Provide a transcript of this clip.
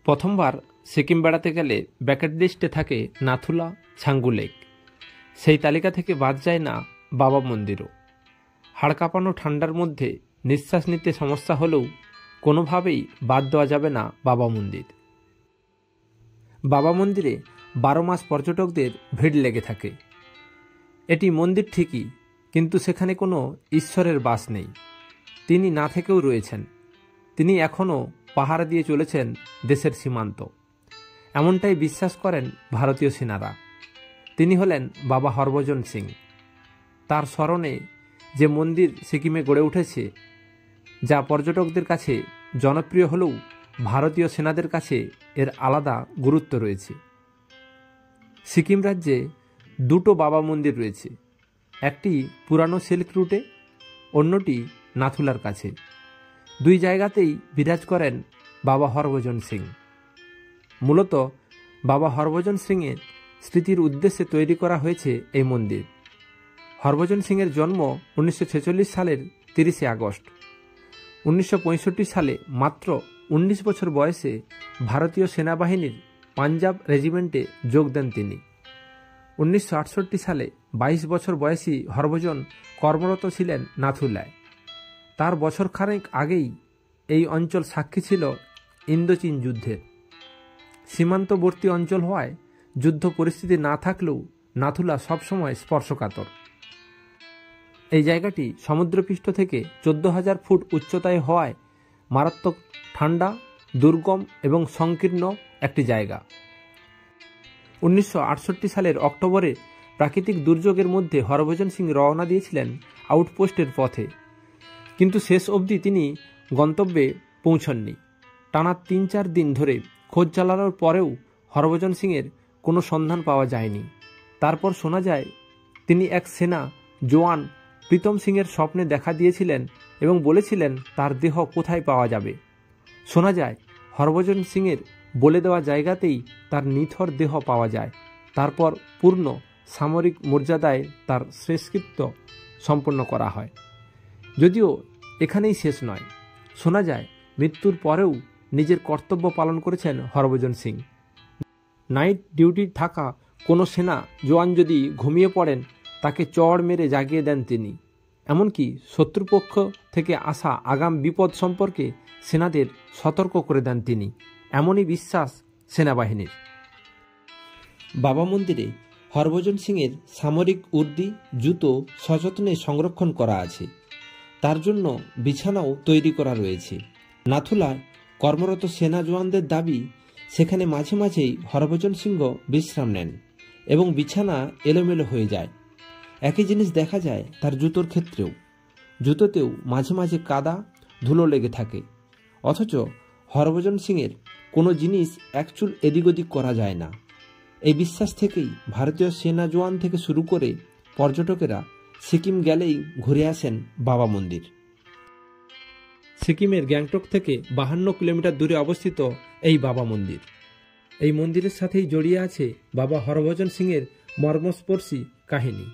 প্রথমবার সিকিম বেড়াতে গেলে ব্যাকেট লিস্টে থাকে নাথুলা, ছাঙ্গু লেক। সেই তালিকা থেকে বাদ যায় না বাবা মন্দিরও। হাড় কাঁপানো ঠান্ডার মধ্যে নিঃশ্বাস নিতে সমস্যা হলেও কোনোভাবেই বাদ দেওয়া যাবে না বাবা মন্দির। বাবা মন্দিরে 12 মাস পর্যটকদের ভিড় লেগে থাকে। এটি মন্দির ঠিকই, কিন্তু সেখানে কোনো ঈশ্বরের বাস নেই। তিনি না থেকেও রয়েছেন। তিনি এখনও পাহারা দিয়ে চলেছেন দেশের সীমান্ত, এমনটাই বিশ্বাস করেন ভারতীয় সেনারা। তিনি হলেন বাবা হরভজন সিং। তার স্মরণে যে মন্দির সিকিমে গড়ে উঠেছে, যা পর্যটকদের কাছে জনপ্রিয় হলেও ভারতীয় সেনাদের কাছে এর আলাদা গুরুত্ব রয়েছে। সিকিম রাজ্যে দুটো বাবা মন্দির রয়েছে, একটি পুরানো সিল্ক রুটে, অন্যটি নাথুলার কাছে। দুই জায়গাতেই বিরাজ করেন বাবা হরভজন সিং। মূলত বাবা হরভজন সিংয়ের স্মৃতির উদ্দেশ্যে তৈরি করা হয়েছে এই মন্দির। হরভজন সিংয়ের জন্ম 1946 সালের 30 আগস্ট। 1965 সালে মাত্র 19 বছর বয়সে ভারতীয় সেনাবাহিনীর পাঞ্জাব রেজিমেন্টে যোগ দেন তিনি। 1968 সালে 22 বছর বয়সী হরভজন কর্মরত ছিলেন নাথুলায়। তার বছরখানেক আগেই এই অঞ্চল সাক্ষী ছিল ইন্দোচীন যুদ্ধের। সীমান্তবর্তী অঞ্চল হওয়ায় যুদ্ধ পরিস্থিতি না থাকলেও নাথুলা সবসময় স্পর্শকাতর। এই জায়গাটি সমুদ্রপৃষ্ঠ থেকে 14,000 ফুট উচ্চতায় হওয়ায় মারাত্মক ঠান্ডা, দুর্গম এবং সংকীর্ণ একটি জায়গা। 1968 সালের অক্টোবরে প্রাকৃতিক দুর্যোগের মধ্যে হরভজন সিং রওনা দিয়েছিলেন আউটপোস্টের পথে, কিন্তু শেষ অবধি তিনি গন্তব্যে পৌঁছননি। টানা 3-4 দিন ধরে খোঁজ চালানোর পরেও হরভজন সিংয়ের কোনো সন্ধান পাওয়া যায়নি। তারপর শোনা যায় তিনি এক সেনা জওয়ান প্রীতম সিংয়ের স্বপ্নে দেখা দিয়েছিলেন এবং বলেছিলেন তার দেহ কোথায় পাওয়া যাবে। শোনা যায় হরভজন সিংয়ের বলে দেওয়া জায়গাতেই তার নিথর দেহ পাওয়া যায়। তারপর পূর্ণ সামরিক মর্যাদায় তার শেষকৃত্য সম্পন্ন করা হয়। যদিও এখানেই শেষ নয়, শোনা যায় মৃত্যুর পরেও নিজের কর্তব্য পালন করেছেন হরভজন সিং। নাইট ডিউটি থাকা কোনো সেনা জওয়ান যদি ঘুমিয়ে পড়েন, তাকে চড় মেরে জাগিয়ে দেন তিনি। এমনকি শত্রুপক্ষ থেকে আসা আগাম বিপদ সম্পর্কে সেনাদের সতর্ক করে দেন তিনি। এমনই বিশ্বাস সেনাবাহিনীর। বাবা মন্দিরে হরভজন সিংয়ের সামরিক উর্দি, জুতো সযত্নে সংরক্ষণ করা আছে। তার জন্য বিছানাও তৈরি করা রয়েছে। নাথুলায় কর্মরত সেনা জওয়ানদের দাবি, সেখানে মাঝে মাঝেই হরভজন সিংহ বিশ্রাম নেন এবং বিছানা এলোমেলো হয়ে যায়। একই জিনিস দেখা যায় তার জুতোর ক্ষেত্রেও। জুতোতেও মাঝে মাঝে কাদা, ধুলো লেগে থাকে। অথচ হরভজন সিংয়ের কোনো জিনিস একচুল এদিক ওদিক করা যায় না। এই বিশ্বাস থেকেই ভারতীয় সেনা জওয়ান থেকে শুরু করে পর্যটকেরা সিকিম গেলেই ঘুরে আসেন বাবা মন্দির। সিকিমের গ্যাংটক থেকে 52 কিলোমিটার দূরে অবস্থিত এই বাবা মন্দির। এই মন্দিরের সাথেই জড়িয়ে আছে বাবা হরভজন সিংয়ের মর্মস্পর্শী কাহিনী।